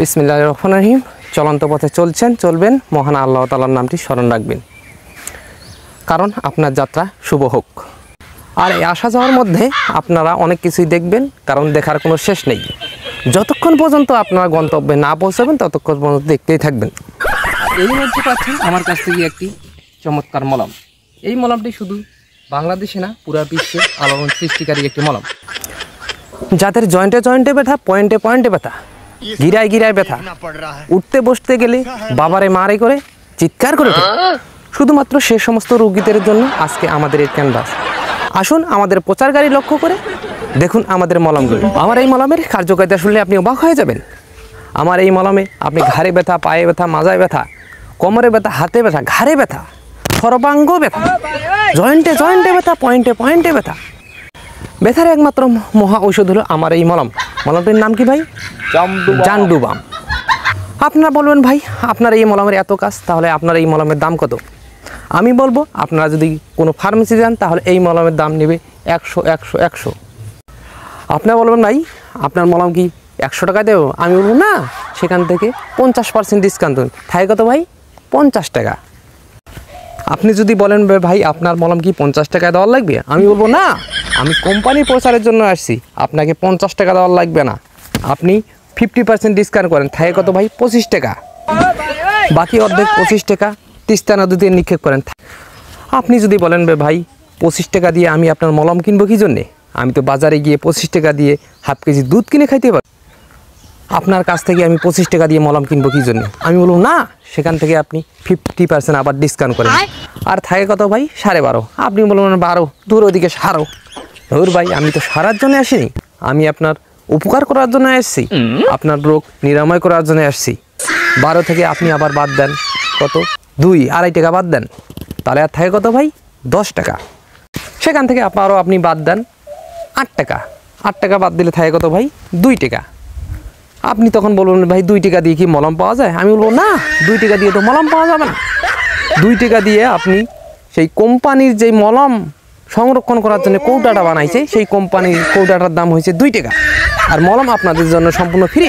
বিসমিল্লাহির রহমানির রহিম। চলন্ত পথে চলছেন, চলবেন, মহান আল্লাহ তাআলার নামটি স্মরণ রাখবেন, কারণ আপনার যাত্রা শুভ হোক। আর এই আসা যাওয়ার মধ্যে আপনারা অনেক কিছুই দেখবেন, কারণ দেখার কোনো শেষ নেই। যতক্ষণ পর্যন্ত আপনারা গন্তব্যে না পৌঁছাবেন ততক্ষণ পর্যন্ত দেখতেই থাকবেন। এই মধ্যে পাচ্ছেন আমার কাছ থেকে একটি চমৎকার মলম। এই মলমটি শুধু বাংলাদেশে না, পুরা বিশ্বে আলোড়ন সৃষ্টিকারী একটি মলম। যাদের জয়েন্টে জয়েন্টে ব্যথা, পয়েন্টে পয়েন্টে ব্যথা, গিরায় গিরায় ব্যথা, উঠতে বসতে গেলে বাবারে মারে করে চিৎকার করে ওঠে, শুধুমাত্র সে সমস্ত রোগীদের জন্য আজকে আমাদের এই ক্যানভাস। আসুন আমাদের প্রচার গাড়ি লক্ষ্য করে দেখুন আমাদের মলমগুলো। আমার এই মলমের কার্যকারিতা শুনলে আপনি অবাক হয়ে যাবেন। আমার এই মলমে আপনি ঘাড়ে ব্যথা, পায়ে ব্যথা, মাজায় ব্যথা, কোমরে ব্যথা, হাতে ব্যথা, ঘাড়ে ব্যথা, সর্বাঙ্গ ব্যথা, জয়েন্টে জয়েন্টে ব্যথা, পয়েন্টে পয়েন্টে ব্যথা, ব্যথার একমাত্র মহা ঔষধ হলো আমার এই মলম। মলমটির নাম কি ভাই? জান্ডু বাম। আপনারা বলবেন ভাই আপনার এই মলমের এত কাজ, তাহলে আপনার এই মলমের দাম কত? আমি বলবো আপনারা যদি কোনো ফার্মেসি যান তাহলে এই মলমের দাম নেবে 100। আপনারা বলবেন ভাই আপনার মলম কি 100 টাকা দেবো? আমি বলবো না, সেখান থেকে 50% ডিসকাউন্ট দেন। থাকে কত ভাই? 50 টাকা। আপনি যদি বলেন ভাই আপনার মলম কি 50 টাকা দেওয়ার লাগবে? আমি বলবো না, আমি কোম্পানি প্রচারের জন্য আসছি, আপনাকে 50 টাকা দেওয়ার লাগবে না। আপনি 50% ডিসকাউন্ট করেন। থাকে কত ভাই? 25 টাকা। বাকি অর্ধেক 25 টাকা তিস্তা নদীতে নিক্ষেপ করেন। আপনি যদি বলেন ভাই 25 টাকা দিয়ে আমি আপনার মলম কিনবো কী জন্যে? আমি তো বাজারে গিয়ে 25 টাকা দিয়ে হাফ কেজি দুধ কিনে খাইতে পারি। আপনার কাছ থেকে আমি 25 টাকা দিয়ে মলম কিনবো কী জন্যে? আমি বলবো না, সেখান থেকে আপনি 50% আবার ডিসকাউন্ট করেন। আর থাকে কত ভাই? 12.5। আপনি বলবেন 12, দূর ওদিকে সারো। ধুর ভাই, আমি তো সারার জন্য আসিনি, আমি আপনার উপকার করার জন্য আসছি, আপনার রোগ নিরাময় করার জন্য আসছি। 12 থেকে আপনি আবার বাদ দেন কত? 2-2.5 টাকা বাদ দেন, তাহলে আর থাকে কত ভাই? 10 টাকা। সেখান থেকে আবারও আপনি বাদ দেন 8 টাকা। 8 টাকা বাদ দিলে থাকে কত ভাই? 2 টাকা। আপনি তখন বলবেন ভাই 2 টাকা দিয়ে কি মলম পাওয়া যায়? আমি বলবো না, 2 টাকা দিয়ে তো মলম পাওয়া যাবে না। 2 টাকা দিয়ে আপনি সেই কোম্পানির যে মলম সংরক্ষণ করার জন্য কৌটাটা বানাইছে, সেই কোম্পানির কৌটাটার দাম হয়েছে 2 টাকা। আর মলম আপনাদের জন্য সম্পূর্ণ ফ্রি।